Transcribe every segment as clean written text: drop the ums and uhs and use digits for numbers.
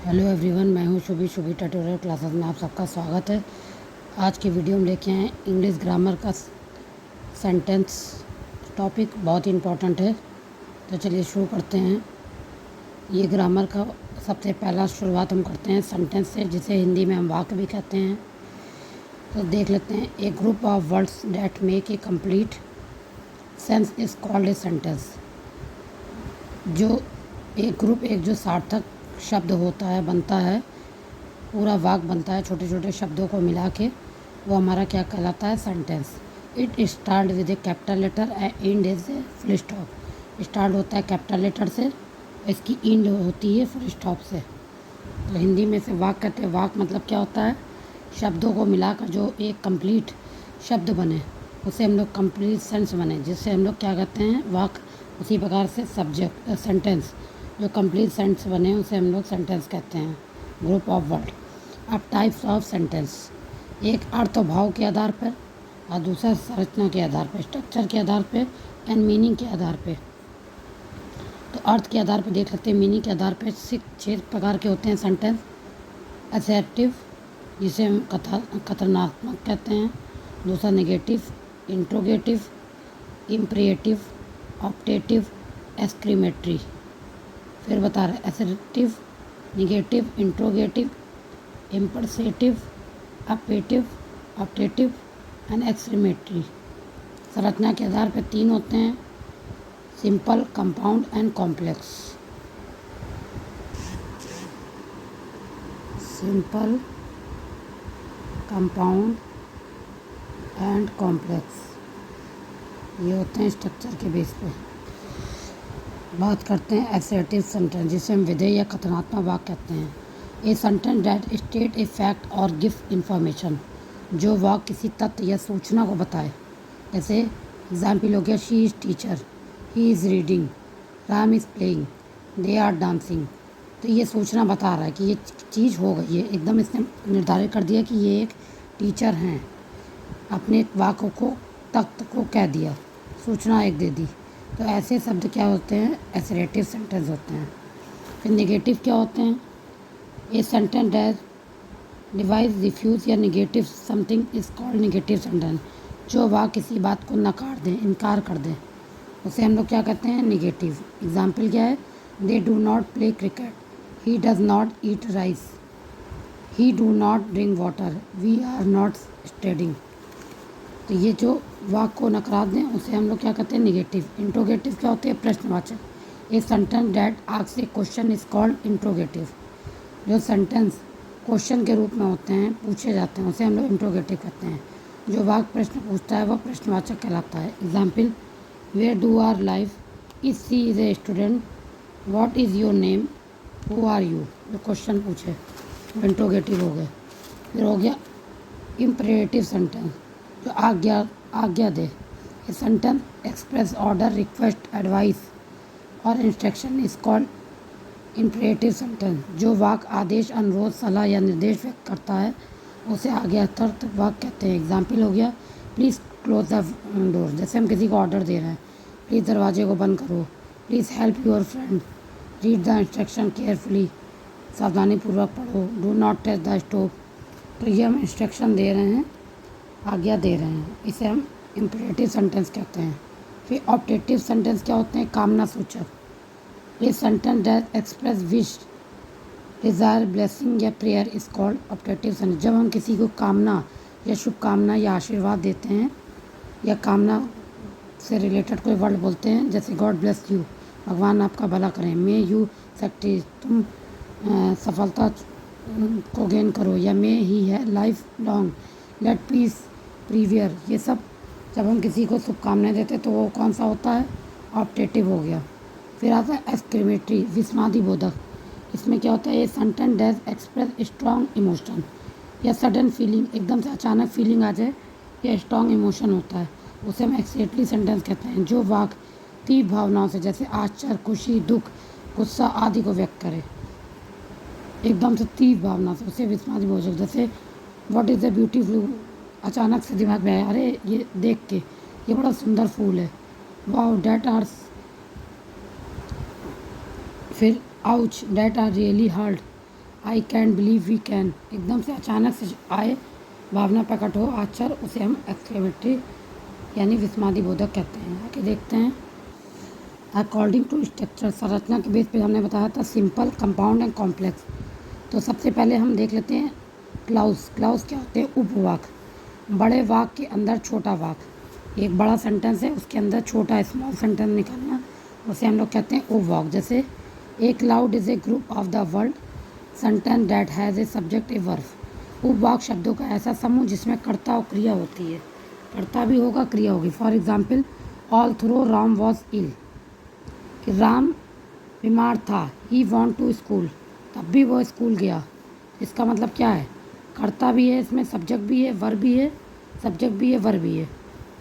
Hello everyone, मैं हूं Shubhi tutorial classes में आप सबका स्वागत है। आज की वीडियो में लेके आए इंग्लिश ग्रामर का सेंटेंस टॉपिक बहुत इम्पोर्टेंट है। तो चलिए शुरू करते हैं। ये ग्रामर का सबसे पहला शुरुआत हम करते हैं सेंटेंस से, जिसे हिंदी में हम वाक्य भी कहते हैं। तो देख लेते हैं। A group of words that make a complete sense is called a sentence. जो एक ग्रुप, एक जो सार्थक शब्द होता है, बनता है, पूरा वाक्य बनता है छोटे छोटे शब्दों को मिला के, वो हमारा क्या कहलाता है? Sentence. It start with a capital letter and end is a full stop. Start होता है कैपिटल लेटर से, इसकी एंड होती है फुल स्टॉप से। तो हिंदी में से वाक्य कहते हैं। वाक्य मतलब क्या होता है? शब्दों को मिलाकर जो एक कंप्लीट शब्द बने, उसे हम लोग कंप्लीट सेंस बने, जिससे हम लोग क्या कहते हैं? वाक्य। उसी प्रकार से सब्जेक्ट सेंटेंस, जो कंप्लीट सेंस बने उसे हम लोग सेंटेंस कहते हैं। Group of word. अब टाइप्स ऑफ सेंटेंस, एक अर्थ और भाव के आधार पर, और दूसरा संरचना के आधार पर, स्ट्रक्चर के आधार पर एंड मीनिंग के आधार पर। तो अर्थ के आधार पर देख लेते हैं। मीनिंग के आधार पर 6 प्रकार के होते हैं सेंटेंस। असर्टिव, जिसे हम कथनात्मक कहते हैं। दूसरा negative, interrogative, imperative, optative, exclamatory. फिर बता रहे assertive, negative, interrogative, imperative, optative, optative and exclamatory. संरचना के आधार पर 3 होते हैं: simple, compound and complex. Simple, compound and complex, ये होते हैं स्ट्रक्चर के बेस पे। बात करते हैं असर्टिव सेंटेंस, जिसे हम विधेय या कथनात्मक वाक्य कहते हैं। A sentence that state a fact और गिव इंफॉर्मेशन, जो वाक्य किसी तथ्य या सूचना को बताए। जैसे एग्जाम्पल हो गया, she is teacher, he is reading, Ram is playing, they are dancing. तो ये सूचना बता रहा है कि ये चीज़ हो गई है, एकदम इसने निर्धारित कर दिया कि ये एक टीचर हैं। अपने वाक्य को, तथ्य को कह दिया, सूचना एक दे दी। तो ऐसे शब्द क्या होते हैं? असर्टिव सेंटेंस होते हैं। फिर नेगेटिव क्या होते हैं? A sentence that denies refuse या negative something is called negative sentence. जो वाक्य किसी बात को नकार दें, इनकार कर दें, उसे हम लोग क्या कहते हैं? नेगेटिव। एग्जाम्पल क्या है? They do not play cricket, he does not eat rice, he do not drink water, we are not studying. तो ये जो वाक्य को नकार दें, उसे हम लोग क्या कहते हैं? नेगेटिव। इंट्रोगेटिव क्या होते हैं? प्रश्नवाचक। ए sentence that asks A question is called interrogative. जो सेंटेंस क्वेश्चन के रूप में होते हैं, पूछे जाते हैं, उसे हम लोग इंट्रोगेटिव कहते हैं। जो वाक्य प्रश्न पूछता है वह प्रश्नवाचक कहलाता है। Example, where do are life, is she is a student, what is your name, who are you. जो क्वेश्चन पूछे वो इंट्रोगेटिव हो गए। फिर हो गया इम्परेटिव सेंटेंस, जो आज्ञा दे। A sentence express order, request, advice और instruction is called imperative sentence. जो वाक्य आदेश, अनुरोध, सलाह या निर्देश व्यक्त करता है, उसे आज्ञार्थक वाक्य कहते हैं। एग्जाम्पल हो गया, प्लीज़ क्लोज द डोर। जैसे हम किसी को ऑर्डर दे रहे हैं, प्लीज़ दरवाजे को बंद करो, please help your friend, read the instruction carefully, सावधानीपूर्वक पढ़ो, do not touch the stove. तो ये हम इंस्ट्रक्शन दे रहे हैं, आज्ञा दे रहे हैं, इसे हम इम्परेटिव सेंटेंस कहते हैं। फिर ऑप्टेटिव सेंटेंस क्या होते हैं? कामना सूचक। ये sentence that express wish, desire, blessing या prayer is called optative sentence. जब हम किसी को कामना या शुभकामना या आशीर्वाद देते हैं, या कामना से रिलेटेड कोई वर्ड बोलते हैं, जैसे गॉड ब्लेस यू, भगवान आपका भला करें, मे यू सक्सीड, तुम सफलता को गेन करो, या मे ही है life long, let peace prevail. ये सब जब हम किसी को शुभकामनाएं देते हैं तो वो कौन सा होता है? ऑप्टेटिव हो गया। फिर आता है एक्सक्रीमेटरी, विस्मादी बोधक। इसमें क्या होता है? ये सेंटेंस डैज एक्सप्रेस स्ट्रॉन्ग इमोशन या सडन फीलिंग, एकदम से अचानक फीलिंग आ जाए, या स्ट्रॉन्ग इमोशन होता है, उसे हम एक्साइटली सेंटेंस कहते हैं। जो वाक्य तीव्र भावनाओं से, जैसे आश्चर्य, खुशी, दुख, गुस्सा आदि को व्यक्त करे, एकदम से तीव्र भावना से, उसे विस्मादी बोधक। जैसे व्हाट इज़ द ब्यूटीफुल, अचानक से दिमाग में आया, अरे ये देख के ये बड़ा सुंदर फूल है, वाओ डैट आर। फिर ouch, that are really hurt, I can believe we can, एकदम से अचानक से आए, भावना प्रकट हो, आश्चर्य, उसे हम एक्सक्लेमेटरी यानी विस्मयादिबोधक कहते हैं। आगे देखते हैं। अकॉर्डिंग टू स्ट्रक्चर, संरचना के बेस पे हमने बताया था सिंपल, कंपाउंड एंड कॉम्प्लेक्स। तो सबसे पहले हम देख लेते हैं क्लाउज। क्लाउज क्या होते हैं? उपवाक। बड़े वाक के अंदर छोटा वाक, एक बड़ा सेंटेंस है उसके अंदर छोटा स्मॉल सेंटेंस निकालना, उसे हम लोग कहते हैं उपवाक। जैसे a clause is a group of the world sentence that has a subject a verb. उपवाक शब्दों का ऐसा समूह जिसमें कर्ता और क्रिया होती है, कर्ता भी होगा क्रिया होगी। For example, although Ram was ill, कि राम बीमार था। ही वॉन्ट टू स्कूल, तब भी वो स्कूल गया। इसका मतलब क्या है? कर्ता भी है इसमें, सब्जेक्ट भी है, वर्ब भी है, सब्जेक्ट भी है, वर्ब भी है।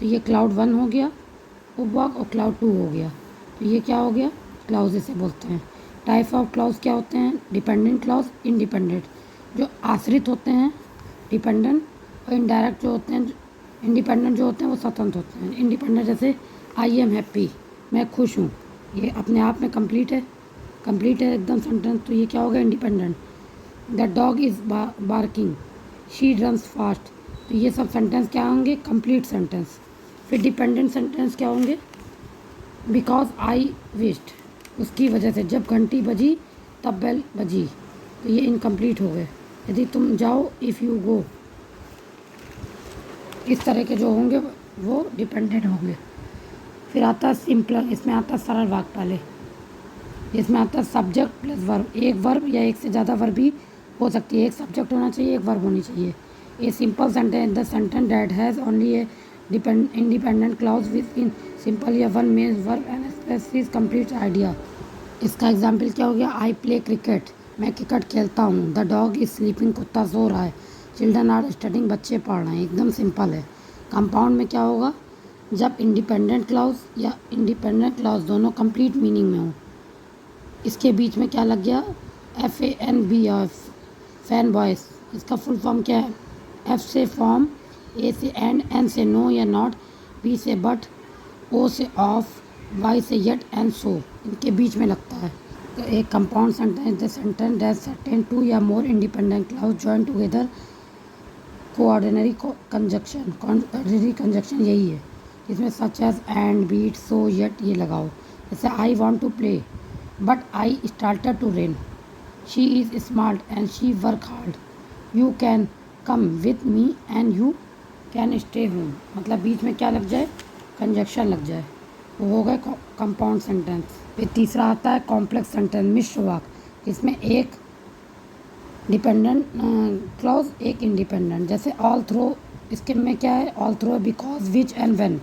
तो ये क्लाउड 1 हो गया उपवाक, और क्लाउड 2 हो गया। तो ये क्या हो गया? क्लाउज इसे बोलते हैं। टाइप ऑफ क्लाउज क्या होते हैं? डिपेंडेंट क्लाउज, इंडिपेंडेंट, जो आश्रित होते हैं डिपेंडेंट, और इनडायरेक्ट जो होते हैं, इंडिपेंडेंट जो होते हैं वो स्वतंत्र होते हैं। इंडिपेंडेंट जैसे आई एम हैप्पी, मैं खुश हूँ, ये अपने आप में कंप्लीट है, कंप्लीट है एकदम सेंटेंस। तो ये क्या हो गया? Independent. The dog is barking, she runs fast. तो ये सब सेंटेंस क्या होंगे? Complete sentence. फिर डिपेंडेंट सेंटेंस क्या होंगे? बिकॉज आई विश्ड, उसकी वजह से, जब घंटी बजी तब बेल बजी। तो ये इनकम्प्लीट हो गए। यदि तुम जाओ, इफ़ यू गो, इस तरह के जो होंगे वो डिपेंडेंट होंगे। फिर आता है सिंपल, इसमें आता है सरल वाक्य पहले, इसमें आता है सब्जेक्ट प्लस वर्ब। एक वर्ब या एक से ज़्यादा वर्ब भी हो सकती है, एक सब्जेक्ट होना चाहिए, एक वर्ब होनी चाहिए। A simple sentence, the sentence that has only a independent clause with in simple या one main verb and express complete idea. इसका एग्जाम्पल क्या हो गया? आई प्ले क्रिकेट, मैं क्रिकेट खेलता हूँ। द डॉग इज स्लीपिंग, कुत्ता सो रहा है। चिल्ड्रन आर स्टडिंग, बच्चे पढ़ रहे हैं। एकदम सिंपल है। कंपाउंड में क्या होगा? जब इंडिपेंडेंट क्लाउज या इंडिपेंडेंट क्लाउज दोनों कंप्लीट मीनिंग में हो। इसके बीच में क्या लग गया? FANBOY, fan boys. इसका फुल फॉर्म क्या है? F से फॉर्म, A से एंड, N से नो या नॉट, B से बट, O से ऑफ, Y से येट एंड सो, इनके बीच में लगता है। तो एक compound sentence, the sentence that certain two या more independent clause join together, कोऑर्डिनरी conjunction. Coordinating conjunction यही है, इसमें such as, and, but, so, yet ये लगाओ। जैसे I want to play but I started to rain, she is smart and she work hard, you can come with me and you can stay home. मतलब बीच में क्या लग जाए? Conjunction लग जाए, वो हो गए कंपाउंड सेंटेंस। फिर तीसरा आता है कॉम्प्लेक्स सेंटेंस, मिश्र वाक्य। इसमें एक डिपेंडेंट क्लॉज, एक इंडिपेंडेंट। जैसे ऑल थ्रो, इसके में क्या है? Although, because, which and when.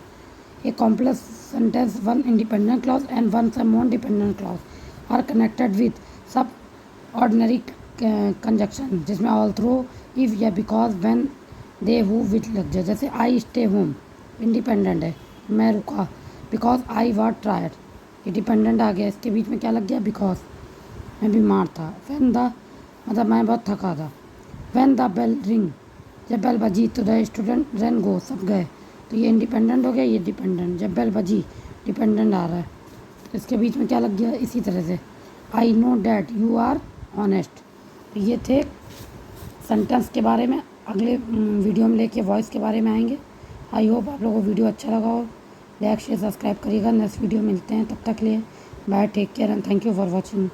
एक complex sentence, one independent clause and one some non dependent clause are connected with sub ordinary conjunction, जिसमें ऑल थ्रो, इफ या because, when, they, who, which लग जाए। जैसे I stay home, independent है, मैं रुका। Because I was tired, ये dependent आ गया। इसके बीच में क्या लग गया? बिकॉज, मैं बीमार था। व्हेन द, मतलब मैं बहुत थका था। व्हेन द बेल रिंग, जब बेल बजी तो द स्टूडेंट रन गो, सब गए। तो ये इंडिपेंडेंट हो गया, ये डिपेंडेंट। जब बेल बजी, डिपेंडेंट आ रहा है। इसके बीच में क्या लग गया? इसी तरह से I know that you are honest. तो ये थे सेंटेंस के बारे में। अगले वीडियो में लेके वॉइस के बारे में आएंगे। आई होप आप लोगों को वीडियो अच्छा लगा हो। लाइक शेयर सब्सक्राइब करिएगा। नेक्स्ट वीडियो मिलते हैं, तब तक लिए bye, take care and thank you for watching.